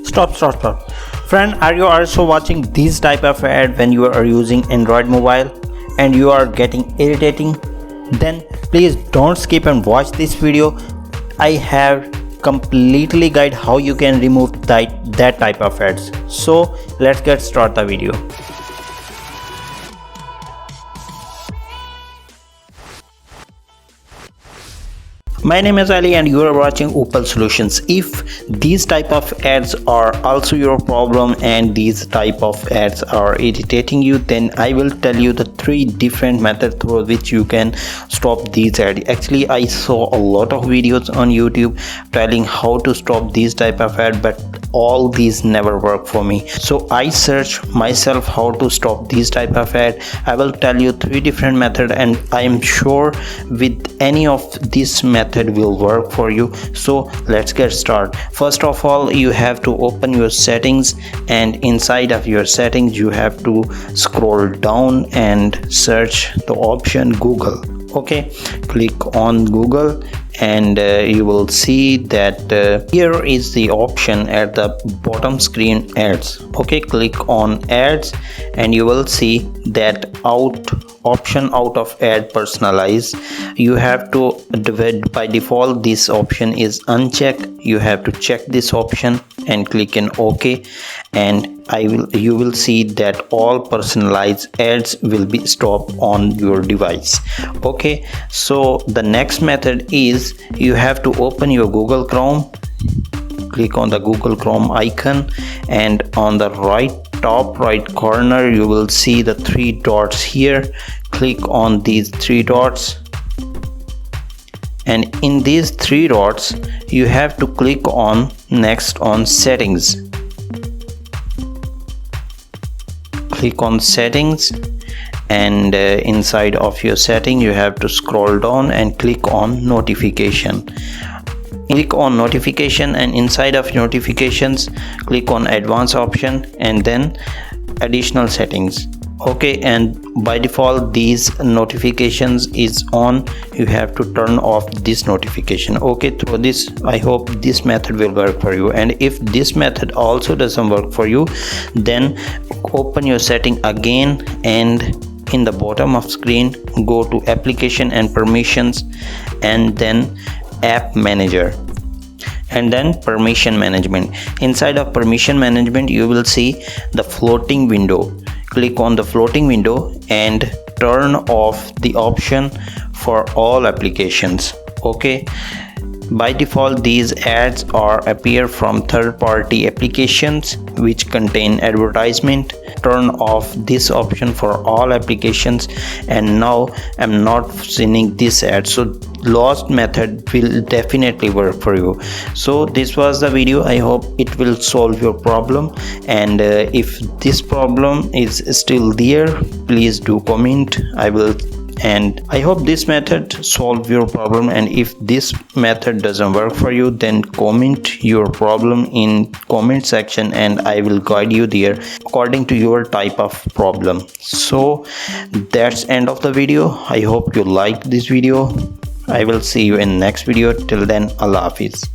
Stop. Friend, are you also watching this type of ad when you are using Android mobile and you are getting irritating? Then please don't skip and watch this video. I have completely guide how you can remove that type of ads. So let's get start the video. My name is Ali and you are watching Uppal Solutions. If these type of ads are also your problem and these type of ads are irritating you, then I will tell you the 3 different methods through which you can stop these ads. Actually, I saw a lot of videos on YouTube telling how to stop these type of ads, but all these never work for me. So I search myself how to stop these type of ad. I will tell you 3 different methods and I am sure with any of this method will work for you. So let's get started. First of all, you have to open your settings, and inside of your settings you have to scroll down and search the option Google. Okay, click on Google and you will see that here is the option at the bottom screen, ads. Okay, click on ads and you will see that option out of ad personalize. You have to, by default this option is unchecked. You have to check this option and click in OK, and you will see that all personalized ads will be stopped on your device. Okay, so the next method is you have to open your Google Chrome. Click on the Google Chrome icon and on the top right corner you will see the 3 dots here. Click on these 3 dots, and in these 3 dots you have to click on next on settings. Click on settings, and inside of your setting you have to scroll down and click on notification. Click on notification, and inside of notifications click on advanced option and then additional settings. Okay, and by default these notifications is on. You have to turn off this notification. Okay, through this I hope this method will work for you, and if this method also doesn't work for you, then open your setting again and in the bottom of screen go to application and permissions, and then app manager, and then permission management. Inside of permission management you will see the floating window. Click on the floating window and turn off the option for all applications. Okay, by default these ads appear from third-party applications which contain advertisement. Turn off this option for all applications, and now I'm not seeing this ad, so last method will definitely work for you. So this was the video. I hope it will solve your problem, and if this problem is still there, please do comment. And I hope this method solve your problem, and if this method doesn't work for you, then comment your problem in comment section and I will guide you there according to your type of problem. So that's end of the video. I hope you liked this video. I will see you in next video. Till then, Allah Hafiz.